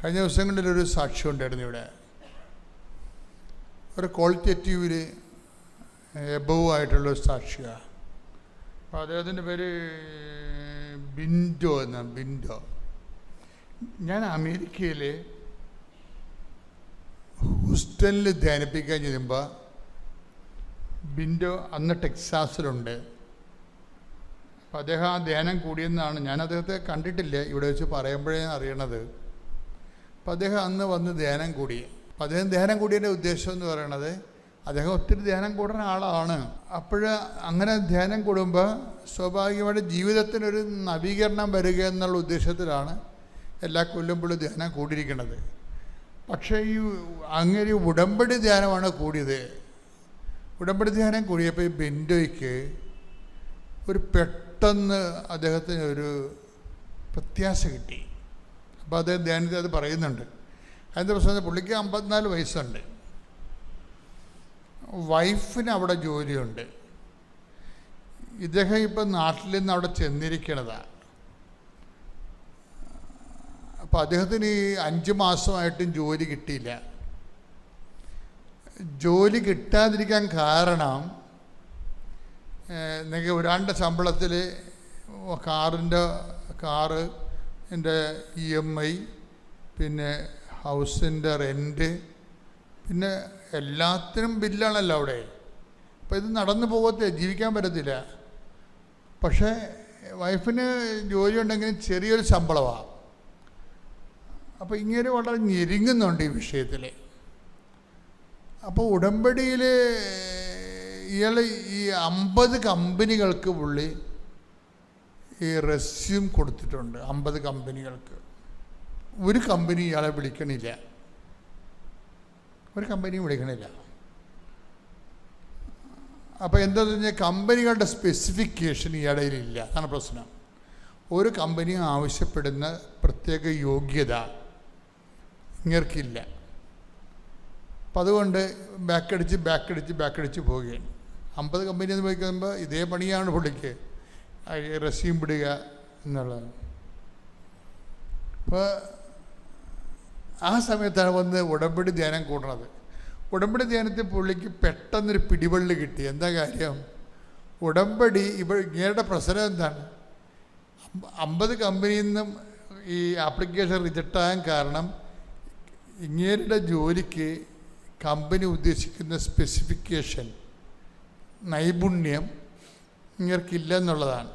കഴിഞ്ഞ ദിവസങ്ങളിലൊരു സാക്ഷ്യം ഉണ്ടായിരുന്നു ഇവിടെ. ഒരു ക്വാളിറ്റേറ്റീവിൽ എബവ് ആയിട്ടുള്ളൊരു സാക്ഷിയാണ്. അപ്പോൾ അദ്ദേഹത്തിൻ്റെ പേര് ബിൻഡോ എന്നാണ്. ബിൻഡോ. ഞാൻ അമേരിക്കയിൽ ഹൂസ്റ്റണിൽ ധ്യാനിപ്പിക്കാൻ ചെല്ലുമ്പോൾ ബിൻഡോ അന്ന് ടെക്സാസിലുണ്ട്. അപ്പം അദ്ദേഹം ആ ധ്യാനം കൂടിയെന്നാണ്. ഞാൻ അദ്ദേഹത്തെ കണ്ടിട്ടില്ല, ഇവിടെ വെച്ച് പറയുമ്പോഴേ അറിയണത്. അപ്പം അദ്ദേഹം അന്ന് വന്ന് ധ്യാനം കൂടി. അപ്പം അദ്ദേഹം ധ്യാനം കൂടിയതിൻ്റെ ഉദ്ദേശം എന്ന് പറയണത്, അദ്ദേഹം ഒത്തിരി ധ്യാനം കൂടുന്ന ആളാണ്. അപ്പോൾ അങ്ങനെ ധ്യാനം കൂടുമ്പോൾ സ്വാഭാവികമായിട്ട് ജീവിതത്തിനൊരു നവീകരണം വരിക എന്നുള്ള ഉദ്ദേശത്തിലാണ് എല്ലാ കൊല്ലുമ്പോഴും ധ്യാനം കൂടിയിരിക്കുന്നത്. പക്ഷേ ഈ അങ്ങനെ ഉടമ്പടി ധ്യാനമാണ് കൂടിയത്. ഉടമ്പടി ധ്യാനം കൂടിയപ്പോൾ ഈ ബിൻഡോയ്ക്ക് ഒരു പെട്ടെന്ന് അദ്ദേഹത്തിന് ഒരു പ്രത്യാശ കിട്ടി. അപ്പോൾ അദ്ദേഹം ധ്യാനത്തിൽ അത് പറയുന്നുണ്ട്. അതിൻ്റെ പ്രശ്നം പുള്ളിക്ക് 54 വയസ്സുണ്ട്. വൈഫിന് അവിടെ ജോലിയുണ്ട്. ഇദ്ദേഹം ഇപ്പം നാട്ടിൽ നിന്ന് അവിടെ ചെന്നിരിക്കണതാണ്. അപ്പം അദ്ദേഹത്തിന് ഈ 5 മാസമായിട്ടും ജോലി കിട്ടിയില്ല. ജോലി കിട്ടാതിരിക്കാൻ കാരണം നിങ്ങൾക്ക് ഒരാളുടെ ശമ്പളത്തിൽ കാറിൻ്റെ EMI, പിന്നെ ഹൗസിൻ്റെ റെൻറ്റ്, പിന്നെ എല്ലാത്തിനും ബില്ലാണല്ലോ അവിടെ. അപ്പോൾ ഇത് നടന്നു പോകത്തില്ല, ജീവിക്കാൻ പറ്റത്തില്ല. പക്ഷേ വൈഫിന് ജോലി ഉണ്ടെങ്കിലും ചെറിയൊരു ശമ്പളമാണ്. അപ്പോൾ ഇങ്ങനെ വളരെ ഞെരുങ്ങുന്നുണ്ട് ഈ വിഷയത്തിൽ. അപ്പോൾ ഉടമ്പടിയിൽ ഇയാൾ ഈ 50 കമ്പനികൾക്ക് പുള്ളി ഈ റെസ്യൂം കൊടുത്തിട്ടുണ്ട്. 50 കമ്പനികൾക്ക്. ഒരു കമ്പനി ഇയാളെ വിളിക്കണില്ല, ഒരു കമ്പനിയും വിളിക്കണില്ല. അപ്പോൾ എന്താണെന്ന് വെച്ചാൽ കമ്പനികളുടെ സ്പെസിഫിക്കേഷൻ ഇയാളുടെ ഇല്ല. അതാണ് പ്രശ്നം. ഒരു കമ്പനി ആവശ്യപ്പെടുന്ന പ്രത്യേക യോഗ്യത ഇങ്ങർക്കില്ല. അപ്പം അതുകൊണ്ട് ബാക്കടിച്ച് പോവുകയാണ്. 50 കമ്പനി എന്ന് പോയിക്കുമ്പോൾ ഇതേ പണിയാണ് പുള്ളിക്ക്, റെസ്യൂം വിടുക എന്നുള്ളത്. അപ്പോൾ ആ സമയത്താണ് വന്ന് ഉടമ്പടി ധ്യാനം കൂടുന്നത്. ഉടമ്പടി ധ്യാനത്തിൽ പുള്ളിക്ക് പെട്ടെന്നൊരു പിടിവള്ളി കിട്ടി. എന്താ കാര്യം? ഉടമ്പടി ഇങ്ങയുടെ പ്രശ്നം എന്താണ്? 50 കമ്പനിയിൽ നിന്നും ഈ ആപ്ലിക്കേഷൻ റിജക്റ്റാകാൻ കാരണം ഇങ്ങേരുടെ ജോലിക്ക് കമ്പനി ഉദ്ദേശിക്കുന്ന സ്പെസിഫിക്കേഷൻ, നൈപുണ്യം ഇങ്ങർക്കില്ല എന്നുള്ളതാണ്.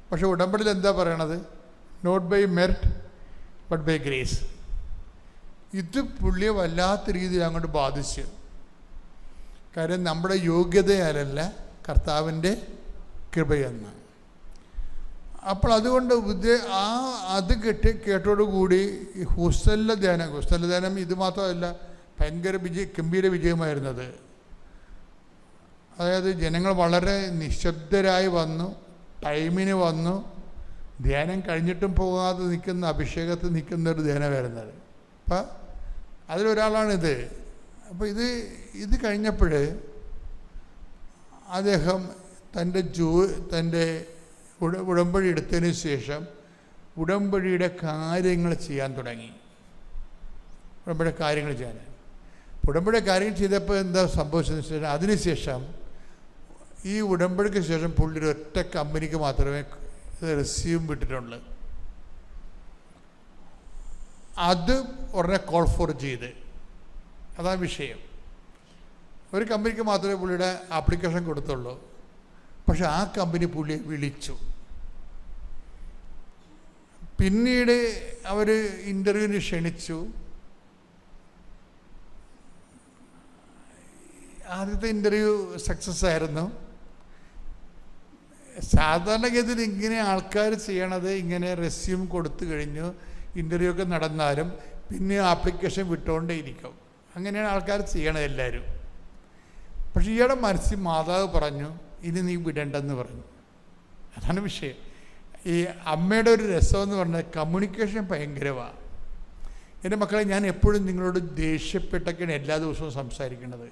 പക്ഷേ ഉടമ്പടിയിൽ എന്താ പറയണത്? Not by merit but by grace. ഇത് പുള്ളിയെ വല്ലാത്ത രീതിയിൽ അങ്ങോട്ട് ബാധിച്ചു. കാര്യം നമ്മുടെ യോഗ്യതയാലല്ല, കർത്താവിൻ്റെ കൃപയെന്ന്. അപ്പോൾ അതുകൊണ്ട് അത് കേട്ടോടുകൂടി ഈ ഹൂസ്റ്റലിലെ ധ്യാനം ഇത് മാത്രമല്ല, ഭയങ്കര ഗംഭീര വിജയമായിരുന്നത്. അതായത് ജനങ്ങൾ വളരെ നിശബ്ദരായി വന്നു, ടൈമിന് വന്നു, ധ്യാനം കഴിഞ്ഞിട്ടും പോകാതെ നിൽക്കുന്ന, അഭിഷേകത്തിൽ നിൽക്കുന്ന ഒരു ധ്യാനം വരുന്നത്. അപ്പം അതിലൊരാളാണിത്. അപ്പോൾ ഇത് കഴിഞ്ഞപ്പോൾ അദ്ദേഹം തൻ്റെ ഉടമ്പടി എടുത്തതിന് ശേഷം ഉടമ്പടിയുടെ കാര്യങ്ങൾ ചെയ്യാൻ തുടങ്ങി. ഉടമ്പടിയുടെ കാര്യങ്ങൾ ചെയ്തപ്പോൾ എന്താ സംഭവിച്ചതെന്ന് വെച്ചാൽ, അതിനുശേഷം ഈ ഉടമ്പടിക്ക് ശേഷം പുള്ളി ഒറ്റ കമ്പനിക്ക് മാത്രമേ റെസ്യൂം വിട്ടിട്ടുള്ളൂ. അത് ഉടനെ കോൾ ഫോർ ചെയ്ത്, അതാണ് വിഷയം. ഒരു കമ്പനിക്ക് മാത്രമേ പുള്ളിയുടെ ആപ്ലിക്കേഷൻ കൊടുത്തുള്ളൂ. പക്ഷെ ആ കമ്പനി പുള്ളിയെ വിളിച്ചു. പിന്നീട് അവർ ഇൻ്റർവ്യൂവിന് ക്ഷണിച്ചു. ആദ്യത്തെ ഇൻ്റർവ്യൂ സക്സസ് ആയിരുന്നു. സാധാരണഗതിയിൽ ഇങ്ങനെ ആൾക്കാർ ചെയ്യണത്, ഇങ്ങനെ റെസ്യൂം കൊടുത്തു കഴിഞ്ഞു ഇൻ്റർവ്യൂ ഒക്കെ നടന്നാലും പിന്നെ ആപ്ലിക്കേഷൻ വിട്ടുകൊണ്ടേയിരിക്കും. അങ്ങനെയാണ് ആൾക്കാർ ചെയ്യണത് എല്ലാവരും. പക്ഷെ ഇയാളുടെ മനസ്സിൽ മാതാവ് പറഞ്ഞു, ഇനി നീ വിടണ്ടെന്ന് പറഞ്ഞു. അതാണ് വിഷയം. ഈ അമ്മയുടെ ഒരു രസമെന്ന് പറഞ്ഞാൽ കമ്മ്യൂണിക്കേഷൻ ഭയങ്കരമാണ്. എൻ്റെ മക്കളെ, ഞാൻ എപ്പോഴും നിങ്ങളോട് ദേഷ്യപ്പെട്ടൊക്കെയാണ് എല്ലാ ദിവസവും സംസാരിക്കുന്നത്.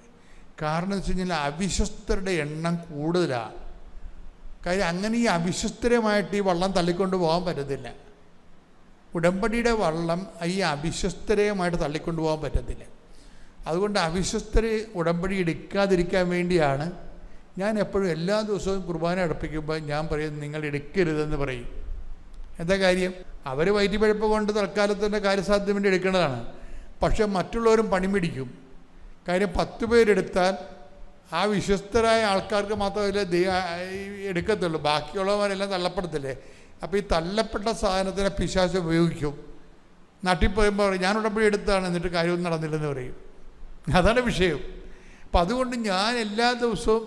കാരണം എന്ന് വെച്ച് കഴിഞ്ഞാൽ അവിശ്വസ്തരുടെ എണ്ണം കൂടുതലാണ്. കാര്യം അങ്ങനെ ഈ അവിശ്വസ്തരമായിട്ട് ഈ വള്ളം തള്ളിക്കൊണ്ട് പോകാൻ പറ്റത്തില്ല. ഉടമ്പടിയുടെ വള്ളം ഈ അവിശ്വസ്തരെയുമായിട്ട് തള്ളിക്കൊണ്ടുപോകാൻ പറ്റത്തില്ല. അതുകൊണ്ട് അവിശ്വസ്തരെ ഉടമ്പടി എടുക്കാതിരിക്കാൻ വേണ്ടിയാണ് ഞാൻ എപ്പോഴും എല്ലാ ദിവസവും കുർബാന അർപ്പിക്കുമ്പോൾ ഞാൻ പറയും നിങ്ങൾ എടുക്കരുതെന്ന് പറയും. എന്താ കാര്യം? അവർ വയറ്റിപ്പഴപ്പ് കൊണ്ട് തൽക്കാലത്തിൻ്റെ കാര്യസാധ്യം വേണ്ടി എടുക്കേണ്ടതാണ്. പക്ഷെ മറ്റുള്ളവരും പണിപിടിക്കും. കാര്യം 10 പേരെടുത്താൽ ആ വിശ്വസ്തരായ ആൾക്കാർക്ക് മാത്രമല്ല എടുക്കത്തുള്ളൂ, ബാക്കിയുള്ളവരെല്ലാം തള്ളപ്പെടത്തില്ലേ. അപ്പോൾ ഈ തള്ളപ്പെട്ട സാധനത്തിനെ പിശാച് ഉപയോഗിക്കും. നാട്ടിൽ പോയുമ്പോൾ പറയും ഞാൻ ഉടമ്പടി എടുത്താണ്, എന്നിട്ട് കാര്യമൊന്നും നടന്നില്ലെന്ന് പറയും. അതാണ് വിഷയം. അപ്പം അതുകൊണ്ട് ഞാൻ എല്ലാ ദിവസവും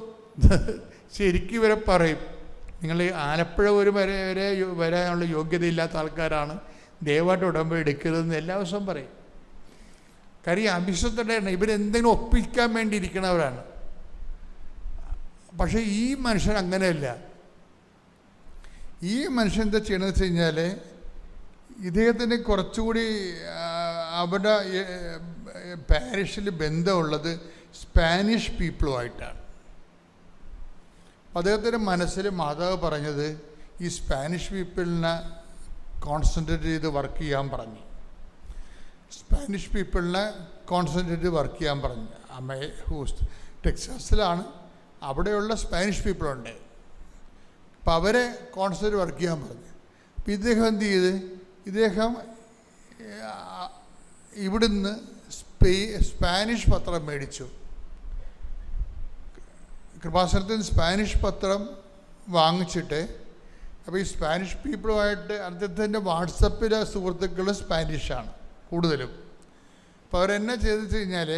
ശരിക്കും ഇവരെ പറയും, നിങ്ങൾ ആലപ്പുഴ വരെ വരാനുള്ള യോഗ്യതയില്ലാത്ത ആൾക്കാരാണ്, ദയവായിട്ട് ഉടമ്പടി എടുക്കരുതെന്ന് എല്ലാ ദിവസവും പറയും. കാര്യം അവിശ്വസ്തരാണ്, ഇവരെന്തെങ്കിലും ഒപ്പിക്കാൻ വേണ്ടി ഇരിക്കണവരാണ്. പക്ഷേ ഈ മനുഷ്യൻ അങ്ങനെയല്ല. ഈ മനുഷ്യൻ എന്താ ചെയ്യണമെന്ന് വെച്ച് കഴിഞ്ഞാൽ ഇദ്ദേഹത്തിന് കുറച്ചുകൂടി അവിടെ പാരിഷിൽ ബന്ധമുള്ളത് സ്പാനിഷ് പീപ്പിളുമായിട്ടാണ്. അദ്ദേഹത്തിൻ്റെ മനസ്സിൽ മാതാവ് പറഞ്ഞത് ഈ സ്പാനിഷ് പീപ്പിളിനെ കോൺസെൻട്രേറ്റ് ചെയ്ത് വർക്ക് ചെയ്യാൻ പറഞ്ഞു. സ്പാനിഷ് പീപ്പിളിനെ കോൺസെൻട്രേറ്റ് ചെയ്ത് വർക്ക് ചെയ്യാൻ പറഞ്ഞു. ടെക്സാസിലാണ്, അവിടെയുള്ള സ്പാനിഷ് പീപ്പിളുണ്ട്. അപ്പം അവരെ കോൺസെൻട്രേറ്റ് വർക്ക് ചെയ്യാൻ പറഞ്ഞു. അപ്പം ഇദ്ദേഹം എന്ത് ചെയ്ത്, ഇദ്ദേഹം ഇവിടുന്ന് സ്പാനിഷ് പത്രം മേടിച്ചു. കൃപാസനത്തിൽ സ്പാനിഷ് പത്രം വാങ്ങിച്ചിട്ട്, അപ്പോൾ ഈ സ്പാനിഷ് പീപ്പിളുമായിട്ട് അദ്ദേഹത്തിൻ്റെ വാട്സപ്പിലെ സുഹൃത്തുക്കൾ സ്പാനിഷാണ് കൂടുതലും. അപ്പോൾ അവരെന്നാ ചെയ്തെന്ന് കഴിഞ്ഞാൽ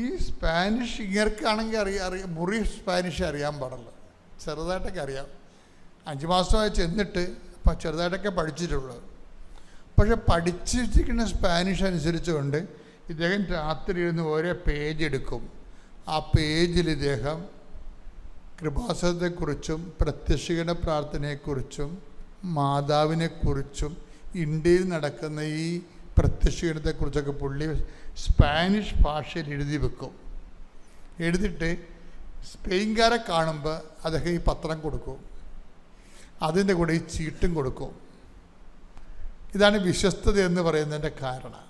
ഈ സ്പാനിഷ് ഇങ്ങർക്കാണെങ്കിൽ മുറി സ്പാനിഷ് അറിയാൻ പാടില്ല, ചെറുതായിട്ടൊക്കെ അറിയാം. 5 മാസമായി ചെന്നിട്ട് അപ്പം ചെറുതായിട്ടൊക്കെ പഠിച്ചിട്ടുള്ളൂ. പക്ഷെ പഠിച്ചിരിക്കുന്ന സ്പാനിഷ് അനുസരിച്ചുകൊണ്ട് ഇദ്ദേഹം രാത്രി ഇരുന്ന് ഓരോ പേജ് എടുക്കും. ആ പേജിൽ ഇദ്ദേഹം കൃപാസനത്തെക്കുറിച്ചും പ്രത്യക്ഷീകരണ പ്രാർത്ഥനയെക്കുറിച്ചും മാതാവിനെക്കുറിച്ചും ഇന്ത്യയിൽ നടക്കുന്ന ഈ പ്രത്യക്ഷീകരണത്തെക്കുറിച്ചൊക്കെ പുള്ളി സ്പാനിഷ് ഭാഷയിൽ എഴുതി വെക്കും. എഴുതിയിട്ട് സ്പെയിൻകാരെ കാണുമ്പോൾ അദ്ദേഹം ഈ പത്രം കൊടുക്കും, അതിൻ്റെ കൂടെ ഈ ചീട്ടും കൊടുക്കും. ഇതാണ് വിശ്വസ്തത എന്ന് പറയുന്നതിൻ്റെ കാരണം.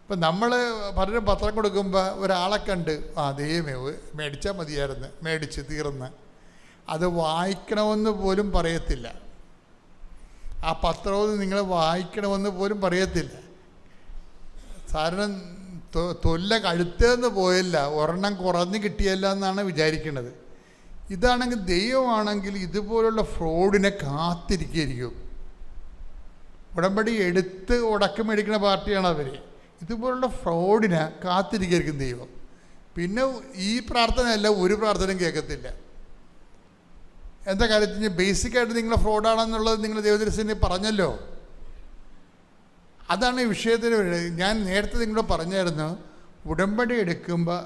ഇപ്പം നമ്മൾ പലരും പത്രം കൊടുക്കുമ്പോൾ ഒരാളെ കണ്ട് ദൈവമേ മേടിച്ചാൽ മതിയായിരുന്നു, മേടിച്ച് തീർന്ന്, അത് വായിക്കണമെന്ന് പോലും പറയത്തില്ല. ആ പത്രവും നിങ്ങൾ വായിക്കണമെന്ന് പോലും പറയത്തില്ല. സാധാരണ തൊല്ല കഴുത്തേന്ന് പോയില്ല, ഒരെണ്ണം കുറഞ്ഞ് കിട്ടിയല്ല എന്നാണ് വിചാരിക്കുന്നത്. ഇതാണെങ്കിൽ ദൈവമാണെങ്കിൽ ഇതുപോലുള്ള ഫ്രോഡിനെ കാത്തിരിക്കും. ഉടമ്പടി എടുത്ത് ഉടക്കം മേടിക്കുന്ന പാർട്ടിയാണ് അവർ. ഇതുപോലുള്ള ഫ്രോഡിനെ കാത്തിരിക്കും ദൈവം. പിന്നെ ഈ പ്രാർത്ഥനയല്ല ഒരു പ്രാർത്ഥനയും കേൾക്കത്തില്ല. എന്താ കാര്യത്തിന് ബേസിക്കായിട്ട് നിങ്ങൾ ഫ്രോഡാണെന്നുള്ളത് നിങ്ങൾ ദൈവദർശനെ പറഞ്ഞല്ലോ. അതാണ് ഈ വിഷയത്തിന് ഞാൻ നേരത്തെ നിങ്ങളോട് പറഞ്ഞായിരുന്നു, ഉടമ്പടി എടുക്കുമ്പോൾ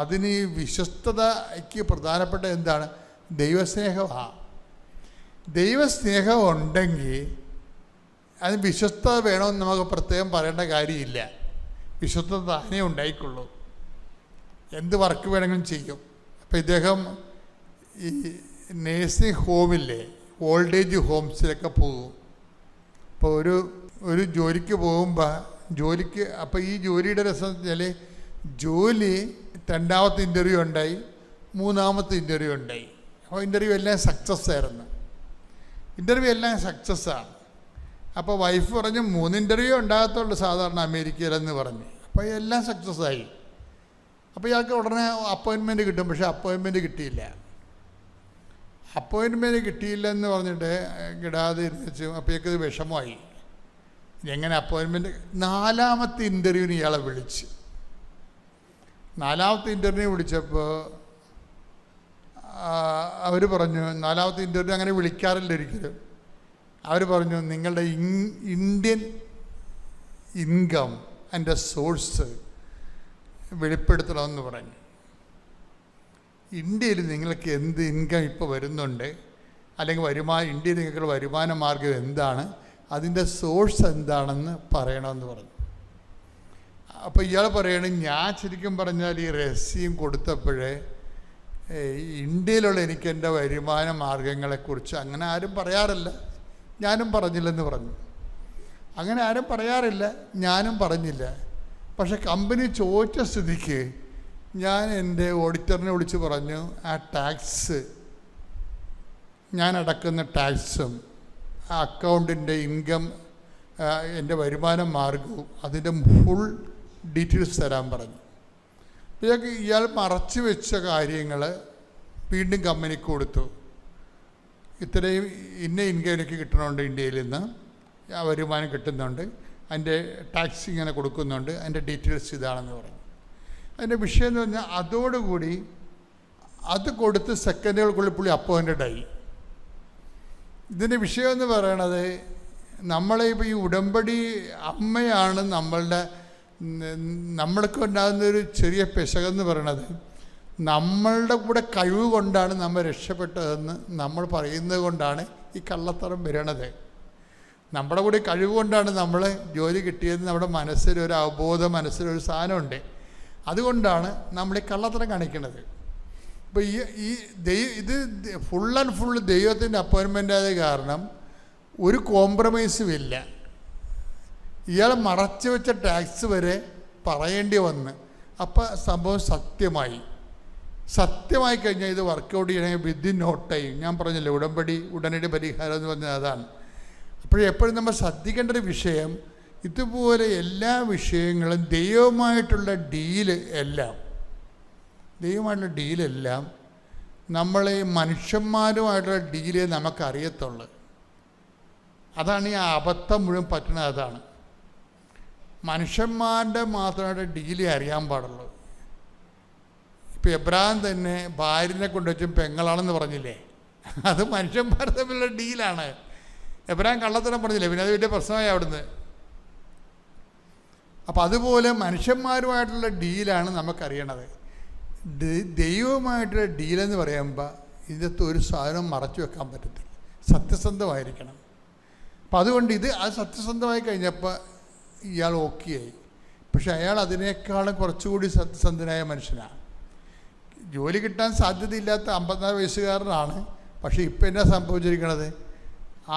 അതിന് ഈ വിശ്വസ്തതയ്ക്ക് പ്രധാനപ്പെട്ട എന്താണ്? ദൈവസ്നേഹമാണ്. ദൈവസ്നേഹം ഉണ്ടെങ്കിൽ അതിന് വിശ്വസ്തത വേണമെന്ന് നമുക്ക് പ്രത്യേകം പറയേണ്ട കാര്യമില്ല. വിശ്വസ്തത താനേ ഉണ്ടായിക്കൊള്ളൂ, എന്ത് വർക്ക് വേണമെങ്കിലും ചെയ്യും. അപ്പോൾ ഇദ്ദേഹം ഈ നേഴ്സിംഗ് ഹോമില്ലേ, ഓൾഡ് ഏജ് ഹോംസിലൊക്കെ പോകും. അപ്പോൾ ഒരു ജോലിക്ക് പോകുമ്പോൾ അപ്പോൾ ഈ ജോലിയുടെ രസം വെച്ചാൽ ജോലി 2ാമത്തെ ഇൻ്റർവ്യൂ ഉണ്ടായി, 3ാമത്തെ ഇൻ്റർവ്യൂ ഉണ്ടായി. അപ്പോൾ ഇൻ്റർവ്യൂ എല്ലാം സക്സസ് ആയിരുന്നു. ഇൻ്റർവ്യൂ എല്ലാം സക്സസ്സാണ്. അപ്പോൾ വൈഫ് പറഞ്ഞു 3 ഇൻ്റർവ്യൂ ഉണ്ടാകത്തുള്ളൂ സാധാരണ അമേരിക്കയിലെന്ന് പറഞ്ഞ്. അപ്പോൾ എല്ലാം സക്സസ്സായി. അപ്പോൾ ഇയാൾക്ക് ഉടനെ അപ്പോയിൻമെൻറ്റ് കിട്ടും. പക്ഷേ അപ്പോയിൻമെൻറ്റ് കിട്ടിയില്ല. അപ്പോയിൻമെൻറ്റ് കിട്ടിയില്ലെന്ന് പറഞ്ഞിട്ട് കിടാതെ ഇരുന്നിച്ച് അപ്പോഴേക്കത് വിഷമമായി. എങ്ങനെ അപ്പോയിൻമെൻറ്റ്? 4ാമത്തെ ഇൻ്റർവ്യൂവിന് ഇയാളെ വിളിച്ച്. 4ാമത്തെ ഇൻ്റർവ്യൂ വിളിച്ചപ്പോൾ അവർ പറഞ്ഞു, 4ാമത്തെ ഇൻ്റർവ്യൂ അങ്ങനെ വിളിക്കാറില്ല ഒരിക്കലും. അവർ പറഞ്ഞു നിങ്ങളുടെ ഇന്ത്യൻ ഇൻകം അതിൻ്റെ സോഴ്സ് വെളിപ്പെടുത്തണമെന്ന് പറഞ്ഞു. ഇന്ത്യയിൽ നിങ്ങൾക്ക് എന്ത് ഇൻകം ഇപ്പോൾ വരുന്നുണ്ട്, അല്ലെങ്കിൽ ഇന്ത്യയിൽ നിങ്ങൾക്ക് വരുമാന മാർഗം എന്താണ്, അതിൻ്റെ സോഴ്സ് എന്താണെന്ന് പറയണമെന്ന് പറഞ്ഞു. അപ്പോൾ ഇയാൾ പറയണം, ഞാൻ ശരിക്കും പറഞ്ഞാൽ ഈ രഹസ്യം കൊടുത്തപ്പോഴേ ഇന്ത്യയിലുള്ള എനിക്ക് എൻ്റെ വരുമാന മാർഗങ്ങളെക്കുറിച്ച് അങ്ങനെ ആരും പറയാറില്ല, ഞാനും പറഞ്ഞില്ലെന്ന് പറഞ്ഞു. അങ്ങനെ ആരും പറയാറില്ല, ഞാനും പറഞ്ഞില്ല. പക്ഷെ കമ്പനി ചോദിച്ച സ്ഥിതിക്ക് ഞാൻ എൻ്റെ ഓഡിറ്ററിനെ വിളിച്ച് പറഞ്ഞു, ആ ടാക്സ്, ഞാൻ അടക്കുന്ന ടാക്സും ആ അക്കൗണ്ടിൻ്റെ ഇൻകം, എൻ്റെ വരുമാന മാർഗവും അതിൻ്റെ ഫുൾ ഡീറ്റെയിൽസ് തരാൻ പറഞ്ഞു. ഇയാൾ മറച്ചു വെച്ച കാര്യങ്ങൾ വീണ്ടും കമ്പനിക്ക് കൊടുത്തു. ഇത്രയും ഇന്ന ഇൻകം എനിക്ക് കിട്ടണമുണ്ട്, ഇന്ത്യയിൽ നിന്ന് ആ വരുമാനം കിട്ടുന്നുണ്ട്, അതിൻ്റെ ടാക്സ് ഇങ്ങനെ കൊടുക്കുന്നുണ്ട്, അതിൻ്റെ ഡീറ്റെയിൽസ് ഇതാണെന്ന് പറഞ്ഞു. അതിൻ്റെ വിഷയം എന്ന് പറഞ്ഞാൽ അതോടുകൂടി അത് കൊടുത്ത് സെക്കൻഡുകൾക്കുള്ളിൽ പുള്ളി അപ്പോയിൻറ്റഡ് ആയി. ഇതിൻ്റെ വിഷയം എന്ന് പറയണത്, നമ്മളെ ഇപ്പോൾ ഈ ഉടമ്പടി അമ്മയാണ് നമ്മൾക്ക് ഉണ്ടാകുന്നൊരു ചെറിയ പിശകെന്ന് പറയണത്, നമ്മളുടെ കൂടെ കഴിവ് കൊണ്ടാണ് നമ്മൾ രക്ഷപ്പെട്ടതെന്ന് നമ്മൾ പറയുന്നത് കൊണ്ടാണ് ഈ കള്ളത്തരം വരണത്. നമ്മുടെ കൂടെ കഴിവ് കൊണ്ടാണ് നമ്മൾ ജോലി കിട്ടിയത്, നമ്മുടെ മനസ്സിലൊരു അവബോധം, മനസ്സിലൊരു സാധനമുണ്ട്, അതുകൊണ്ടാണ് നമ്മൾ ഈ കള്ളത്തരം കാണിക്കുന്നത്. ഇപ്പോൾ ഇത് ഫുൾ ആൻഡ് ഫുൾ ദൈവത്തിൻ്റെ അപ്പോയിൻമെൻ്റ് ആയത് കാരണം ഒരു കോംപ്രമൈസും ഇല്ല. ഇയാൾ മറച്ചു വെച്ച ടാക്സ് വരെ പറയേണ്ടി വന്ന്, അപ്പോൾ സംഭവം സത്യമായി കഴിഞ്ഞാൽ ഇത് വർക്കൗട്ട് ചെയ്യണമെങ്കിൽ വിത്തിൻ നോ ടൈം. ഞാൻ പറഞ്ഞില്ലേ, ഉടനടി പരിഹാരം എന്ന് പറഞ്ഞാൽ അതാണ്. അപ്പോഴെപ്പോഴും നമ്മൾ ശ്രദ്ധിക്കേണ്ട ഒരു വിഷയം, ഇതുപോലെ എല്ലാ വിഷയങ്ങളും ദൈവമായിട്ടുള്ള ഡീലെല്ലാം നമ്മളെ മനുഷ്യന്മാരുമായിട്ടുള്ള ഡീലേ നമുക്കറിയത്തുള്ളൂ. അതാണ് ഈ അബദ്ധം മുഴുവൻ പറ്റുന്നത്. അതാണ് മനുഷ്യന്മാരുടെ മാത്രമായിട്ട് ഡീലേ അറിയാൻ പാടുള്ളൂ. ഇപ്പോൾ എബ്രഹാം തന്നെ ഭാര്യനെ കൊണ്ടുവച്ചും പെങ്ങളാണെന്ന് പറഞ്ഞില്ലേ, അത് മനുഷ്യന്മാർ തമ്മിലുള്ള ഡീലാണ്. എബ്രഹാം കള്ളത്തരം പറഞ്ഞില്ലേ, പിന്നെ അത് വലിയ പ്രശ്നമായി അവിടുന്ന്. അപ്പം അതുപോലെ മനുഷ്യന്മാരുമായിട്ടുള്ള ഡീലാണ് നമുക്കറിയണത്. ദൈവമായിട്ടുള്ള ഡീലെന്ന് പറയുമ്പോൾ ഇതിനകത്ത് ഒരു സാധനം മറച്ചു വെക്കാൻ പറ്റത്തില്ല, സത്യസന്ധമായിരിക്കണം. അപ്പം അതുകൊണ്ട് അത് സത്യസന്ധമായി കഴിഞ്ഞപ്പോൾ ഇയാൾ ഓക്കെയായി. പക്ഷെ അയാൾ അതിനേക്കാളും കുറച്ചുകൂടി സത്യസന്ധനായ മനുഷ്യനാണ്. ജോലി കിട്ടാൻ സാധ്യതയില്ലാത്ത 54 വയസ്സുകാരനാണ്. പക്ഷേ ഇപ്പം എന്നാ സംഭവിച്ചിരിക്കണത്,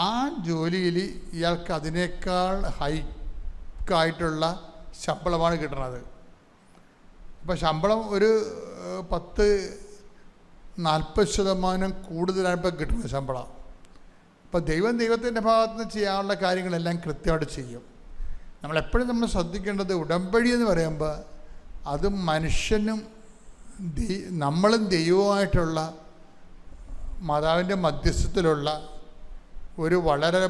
ആ ജോലിയിൽ ഇയാൾക്ക് അതിനേക്കാൾ ഹൈക്കായിട്ടുള്ള ശമ്പളമാണ് കിട്ടണത്. അപ്പോൾ ശമ്പളം ഒരു 10-40% കൂടുതലാണ് ഇപ്പോൾ കിട്ടുന്നത് ശമ്പളം. അപ്പോൾ ദൈവത്തിൻ്റെ ഭാഗത്ത് നിന്ന് ചെയ്യാനുള്ള കാര്യങ്ങളെല്ലാം കൃത്യമായിട്ട് ചെയ്യും. നമ്മളെപ്പോഴും നമ്മൾ ശ്രദ്ധിക്കേണ്ടത്, ഉടമ്പടി എന്ന് പറയുമ്പോൾ അത് മനുഷ്യനും നമ്മളും ദൈവവുമായിട്ടുള്ള മാതാവിൻ്റെ മധ്യസ്ഥത്തിലുള്ള ഒരു വളരെ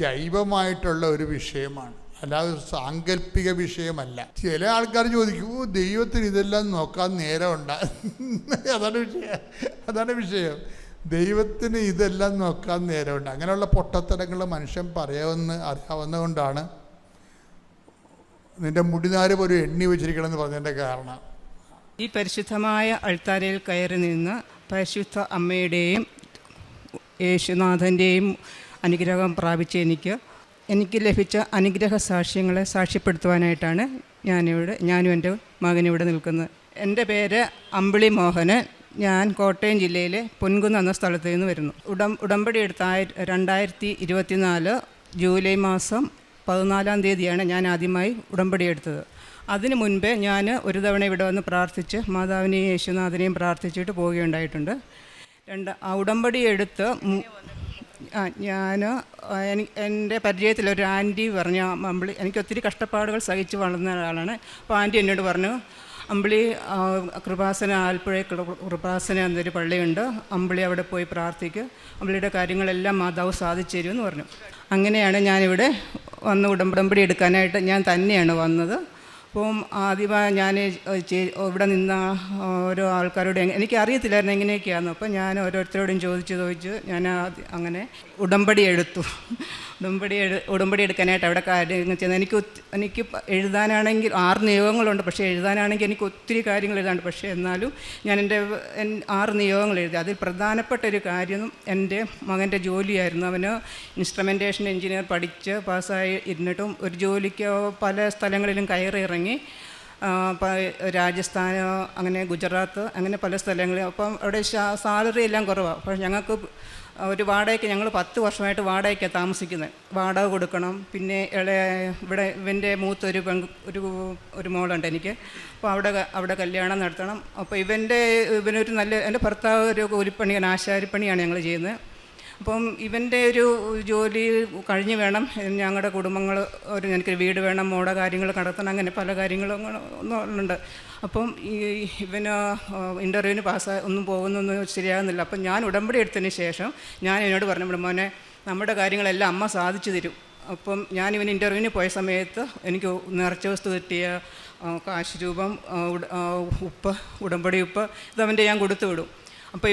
ജൈവമായിട്ടുള്ള ഒരു വിഷയമാണ്, അല്ലാതെ ഒരു സാങ്കല്പിക വിഷയമല്ല. ചില ആൾക്കാർ ചോദിക്കും, ദൈവത്തിന് ഇതെല്ലാം നോക്കാൻ നേരമുണ്ട്. അതാണ് വിഷയം. ദൈവത്തിന് ഇതെല്ലാം നോക്കാൻ നേരമുണ്ട്. അങ്ങനെയുള്ള പൊട്ടത്തരങ്ങൾ മനുഷ്യൻ അറിയാവുന്നതുകൊണ്ടാണ് നിൻ്റെ മുടിനാര് പോലും എണ്ണി വെച്ചിരിക്കണമെന്ന് പറഞ്ഞതിൻ്റെ കാരണം. ഈ പരിശുദ്ധമായ അൾത്താരയിൽ കയറി നിന്ന് പരിശുദ്ധ അമ്മയുടെയും യേശുനാഥൻ്റെയും അനുഗ്രഹം പ്രാപിച്ച എനിക്ക് ലഭിച്ച അനുഗ്രഹ സാക്ഷ്യങ്ങളെ സാക്ഷ്യപ്പെടുത്തുവാനായിട്ടാണ് ഞാനും എൻ്റെ മകനിവിടെ നിൽക്കുന്നത്. എൻ്റെ പേര് അമ്പിളി മോഹനൻ. ഞാൻ കോട്ടയം ജില്ലയിലെ പൊൻകുന്ന് എന്ന സ്ഥലത്ത് നിന്ന് വരുന്നു. ഉടമ്പടി എടുത്ത 2024 ജൂലൈ മാസം 14-ാം തീയതിയാണ് ഞാൻ ആദ്യമായി ഉടമ്പടി എടുത്തത്. അതിനു മുൻപേ ഞാൻ ഒരു തവണ ഇവിടെ വന്ന് പ്രാർത്ഥിച്ച് മാതാവിനെയും യേശുനാഥനെയും പ്രാർത്ഥിച്ചിട്ട് പോവുകയുണ്ടായിട്ടുണ്ട്. ആ ഉടമ്പടി എടുത്ത് എൻ്റെ പരിചയത്തിലൊരു ആൻറ്റി പറഞ്ഞ, അമ്പിളി, എനിക്ക് ഒത്തിരി കഷ്ടപ്പാടുകൾ സഹിച്ച് വളർന്ന ഒരാളാണ്. അപ്പോൾ ആൻറ്റി എന്നോട് പറഞ്ഞു, അമ്പിളി കൃപാസന, ആലപ്പുഴ കൃപാസന എന്നൊരു പള്ളിയുണ്ട്, അമ്പിളി അവിടെ പോയി പ്രാർത്ഥിക്കുക, അമ്പിളിയുടെ കാര്യങ്ങളെല്ലാം മാതാവ് സാധിച്ചു തരുമെന്ന് പറഞ്ഞു. അങ്ങനെയാണ് ഞാനിവിടെ വന്ന് ഉടമ്പടി എടുക്കാനായിട്ട് ഞാൻ തന്നെയാണ് വന്നത്. അപ്പം ആദ്യമായി ഞാൻ ഇവിടെ നിന്ന ഓരോ ആൾക്കാരോട് എനിക്കറിയത്തില്ലായിരുന്നു എങ്ങനെയൊക്കെയാണെന്ന്. അപ്പം ഞാൻ ഓരോരുത്തരോടും ചോദിച്ച് ഞാൻ അങ്ങനെ ഉടമ്പടി എടുത്തു. ഉടമ്പടി എടുക്കാനായിട്ട് അവിടെ കാര്യങ്ങൾ ചെയ്യുന്നത് എനിക്ക് എഴുതാനാണെങ്കിൽ 6 നിയോഗങ്ങളുണ്ട്. പക്ഷേ എഴുതാനാണെങ്കിൽ എനിക്ക് ഒത്തിരി കാര്യങ്ങൾ എഴുതാണ്ട്. പക്ഷേ എന്നാലും ഞാൻ എൻ്റെ 6 നിയോഗങ്ങൾ എഴുതി. അതിൽ പ്രധാനപ്പെട്ട ഒരു കാര്യം എൻ്റെ മകൻ്റെ ജോലിയായിരുന്നു. അവന് ഇൻസ്ട്രുമെൻറ്റേഷൻ എഞ്ചിനീയർ പഠിച്ച് പാസ്സായി ഇരുന്നിട്ടും ഒരു ജോലിക്ക് പല സ്ഥലങ്ങളിലും കയറി ഇറങ്ങി, രാജസ്ഥാൻ, അങ്ങനെ ഗുജറാത്ത്, അങ്ങനെ പല സ്ഥലങ്ങളിൽ. അപ്പം അവിടെ സാലറി എല്ലാം കുറവാണ്. അപ്പോൾ ഞങ്ങൾക്ക് ഒരു വാടകയ്ക്ക് ഞങ്ങൾ 10 വർഷമായിട്ട് വാടകയ്ക്കാണ് താമസിക്കുന്നത്. വാടക കൊടുക്കണം. പിന്നെ ഇവിടെ ഇവൻ്റെ മൂത്തൊരു ഒരു മോളുണ്ട് എനിക്ക്. അപ്പോൾ അവിടെ കല്യാണം നടത്തണം. അപ്പോൾ ഇവനൊരു എൻ്റെ ഭർത്താവ് ഒരു കൂലിപ്പണിയാണ്, ആശാരിപ്പണിയാണ് ഞങ്ങൾ ചെയ്യുന്നത്. അപ്പം ഇവൻ്റെ ഒരു ജോലി കഴിഞ്ഞ് വേണം ഞങ്ങളുടെ കുടുംബങ്ങൾ എനിക്കൊരു വീട് വേണം, മോടെ കാര്യങ്ങൾ നടത്തണം, അങ്ങനെ പല കാര്യങ്ങളും ഉണ്ട്. അപ്പം ഇവന് ഇൻ്റർവ്യൂവിന് ഒന്നും പോകുന്നൊന്നും ശരിയാകുന്നില്ല. അപ്പം ഞാൻ ഉടമ്പടി എടുത്തതിന് ശേഷം ഞാൻ എന്നോട് പറഞ്ഞു, മോനെ നമ്മുടെ കാര്യങ്ങളെല്ലാം അമ്മ സാധിച്ചു തരും. അപ്പം ഞാൻ ഇവന് ഇൻ്റർവ്യൂവിന് പോയ സമയത്ത് എനിക്ക് നേർച്ച വസ്തു കിട്ടിയ കാശ് രൂപം, ഉപ്പ്, ഉടമ്പടി ഉപ്പ് ഇതവൻ്റെ ഞാൻ കൊടുത്തു വിടും. അപ്പോൾ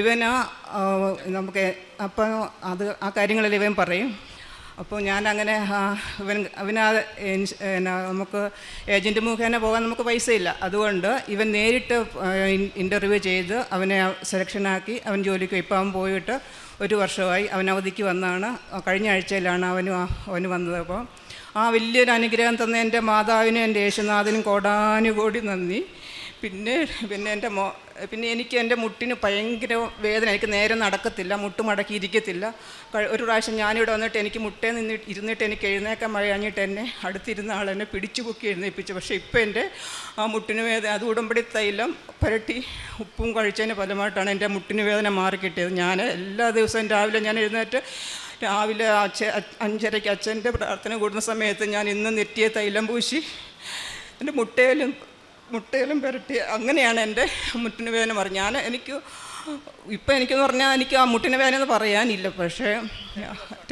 നമുക്ക് അപ്പം ആ കാര്യങ്ങളെല്ലാം ഇവൻ പറയും. അപ്പോൾ ഞാനങ്ങനെ നമുക്ക് ഏജൻറ്റ് മുഖേന പോകാൻ നമുക്ക് പൈസ ഇല്ല. അതുകൊണ്ട് ഇവൻ നേരിട്ട് ഇൻ്റർവ്യൂ ചെയ്ത് അവനെ സെലക്ഷനാക്കി അവൻ ജോലിക്ക് ഇപ്പം അവൻ പോയിട്ട് 1 വർഷമായി. അവൻ അവധിക്ക് വന്നതാണ്. കഴിഞ്ഞ ആഴ്ചയിലാണ് അവന് വന്നത്. അപ്പോൾ ആ വലിയൊരു അനുഗ്രഹം തന്ന എൻ്റെ മാതാവിനും എൻ്റെ യേശുനാഥനും കോടാനുകോടി നന്ദി. പിന്നെ എനിക്ക് എൻ്റെ മുട്ടിന് ഭയങ്കര വേദന, എനിക്ക് നേരെ നടക്കത്തില്ല, മുട്ട് മടക്കിയിരിക്കത്തില്ല. ഒരു പ്രാവശ്യം ഞാനിവിടെ വന്നിട്ട് എനിക്ക് മുട്ടേ ഇരുന്നിട്ട് എനിക്ക് എഴുന്നേക്കാൻ മഴയാഞ്ഞിട്ട് എന്നെ അടുത്തിരുന്ന ആളെന്നെ പിടിച്ചു പൊക്കി എഴുന്നേൽപ്പിച്ചു. പക്ഷേ ഇപ്പം എൻ്റെ ആ മുട്ടിന് വേദന, അത് ഉടമ്പടി തൈലം പുരട്ടി ഉപ്പും കഴിച്ചതിന് ഫലമായിട്ടാണ് എൻ്റെ മുട്ടിന് വേദന മാറിക്കിട്ടിയത്. ഞാൻ എല്ലാ ദിവസവും രാവിലെ ഞാൻ എഴുന്നേറ്റ് രാവിലെ 5:30 അച്ഛൻ്റെ പ്രാർത്ഥന കൂടുന്ന സമയത്ത് ഞാൻ ഇന്ന് നെറ്റിയെ തൈലം പൂശി എൻ്റെ മുട്ടയിലും പുരട്ടി, അങ്ങനെയാണ് എൻ്റെ മുട്ടിന് വേദന പറഞ്ഞത്. എനിക്കെന്ന് പറഞ്ഞാൽ എനിക്ക് ആ മുട്ടിന് വേദന എന്ന് പറയാനില്ല. പക്ഷേ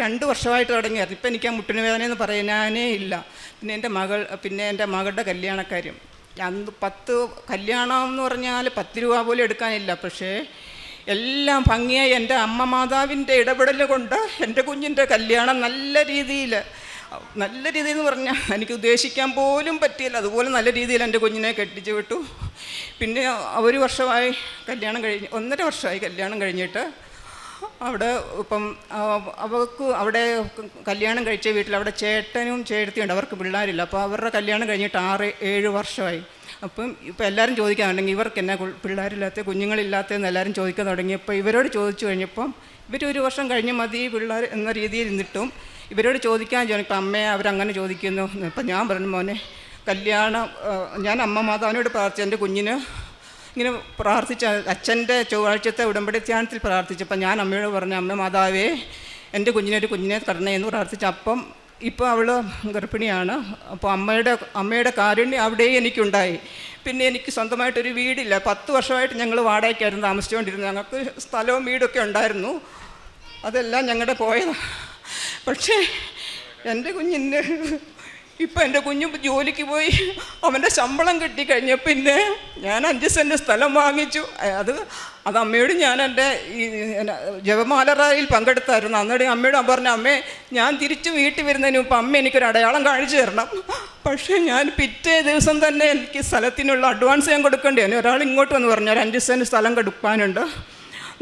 2 വർഷമായിട്ട് തുടങ്ങിയായിരുന്നു. ഇപ്പം എനിക്ക് ആ മുട്ടിന് വേദന എന്ന് പറയാനേ ഇല്ല. പിന്നെ എൻ്റെ മകളുടെ കല്യാണക്കാര്യം, അന്ന് 10 കല്യാണം എന്ന് പറഞ്ഞാൽ 10 രൂപ പോലും എടുക്കാനില്ല. പക്ഷേ എല്ലാം ഭംഗിയായി എൻ്റെ അമ്മ മാതാവിൻ്റെ ഇടപെടൽ കൊണ്ട് എൻ്റെ കുഞ്ഞിൻ്റെ കല്യാണം നല്ല രീതിയിൽ എന്ന് പറഞ്ഞാൽ എനിക്ക് ഉദ്ദേശിക്കാൻ പോലും പറ്റിയില്ല. അതുപോലെ നല്ല രീതിയിൽ എൻ്റെ കുഞ്ഞിനെ കെട്ടിച്ചു വിട്ടു. പിന്നെ 1 വർഷമായി കല്യാണം കഴിഞ്ഞ്, 1.5 വർഷമായി കല്യാണം കഴിഞ്ഞിട്ട്. അവിടെ ഇപ്പം അവിടെ കല്യാണം കഴിച്ച വീട്ടിൽ അവിടെ ചേട്ടനും ചേട്ടത്തിയുണ്ട്, അവർക്ക് പിള്ളേരില്ല. അപ്പോൾ അവരുടെ കല്യാണം കഴിഞ്ഞിട്ട് 6-7 വർഷമായി. അപ്പം ഇപ്പം എല്ലാവരും ചോദിക്കാനുണ്ടെങ്കിൽ ഇവർക്ക് എന്നാ പിള്ളേരില്ലാത്ത, കുഞ്ഞുങ്ങളില്ലാത്തതെന്ന് എല്ലാവരും ചോദിക്കാൻ തുടങ്ങിയപ്പോൾ ഇവരോട് ചോദിച്ചു കഴിഞ്ഞപ്പം ഇവർ 1 വർഷം കഴിഞ്ഞ് മതി പിള്ളേർ എന്ന രീതിയിൽ നിന്നിട്ടും ഇവരോട് ചോദിക്കാൻ ഇപ്പം അമ്മയെ അവരങ്ങനെ ചോദിക്കുന്നു. ഇപ്പം ഞാൻ പറഞ്ഞു, മോനെ കല്യാണം ഞാൻ അമ്മ മാതാവിനോട് പ്രാർത്ഥിച്ചു, എൻ്റെ കുഞ്ഞിന് ഇങ്ങനെ പ്രാർത്ഥിച്ച അച്ഛൻ്റെ ചൊവ്വാഴ്ചത്തെ ഉടമ്പടി ധ്യാനത്തിൽ പ്രാർത്ഥിച്ചപ്പോൾ ഞാൻ അമ്മയോട് പറഞ്ഞു, അമ്മ മാതാവേ എൻ്റെ കുഞ്ഞിനെ തരണേന്ന് പ്രാർത്ഥിച്ചു. അപ്പം ഇപ്പോൾ അവൾ ഗർഭിണിയാണ്. അപ്പോൾ അമ്മയുടെ കാരുണ്യം അവിടെയും എനിക്കുണ്ടായി. പിന്നെ എനിക്ക് സ്വന്തമായിട്ടൊരു വീടില്ല. 10 വർഷമായിട്ട് ഞങ്ങൾ വാടകയ്ക്കായിരുന്നു താമസിച്ചുകൊണ്ടിരുന്നത്. ഞങ്ങൾക്ക് സ്ഥലവും വീടൊക്കെ ഉണ്ടായിരുന്നു. അതെല്ലാം ഞങ്ങളുടെ പോയതാണ്. പക്ഷേ എൻ്റെ കുഞ്ഞിൻ്റെ ഇപ്പം എൻ്റെ കുഞ്ഞ് ജോലിക്ക് പോയി അവൻ്റെ ശമ്പളം കിട്ടിക്കഴിഞ്ഞ പിന്നെ ഞാൻ 5 സെൻറ്റ് സ്ഥലം വാങ്ങിച്ചു. അത് അമ്മയോട് ഞാൻ എൻ്റെ ഈ ജപമാല റാലിയിൽ പങ്കെടുത്തായിരുന്നു. അന്നേരം അമ്മയോട് പറഞ്ഞു, അമ്മേ ഞാൻ തിരിച്ച് വീട്ടിൽ വരുന്നതിന് മുമ്പ് അമ്മ എനിക്കൊരു അടയാളം കാണിച്ചു തരണം. പക്ഷേ ഞാൻ പിറ്റേ ദിവസം തന്നെ എനിക്ക് സ്ഥലത്തിനുള്ള അഡ്വാൻസ് ഞാൻ കൊടുക്കേണ്ടി വന്നു. ഒരാൾ ഇങ്ങോട്ട് വന്ന് പറഞ്ഞു, ഒരു 5 സെൻറ്റ് സ്ഥലം കൊടുക്കാനുണ്ട്,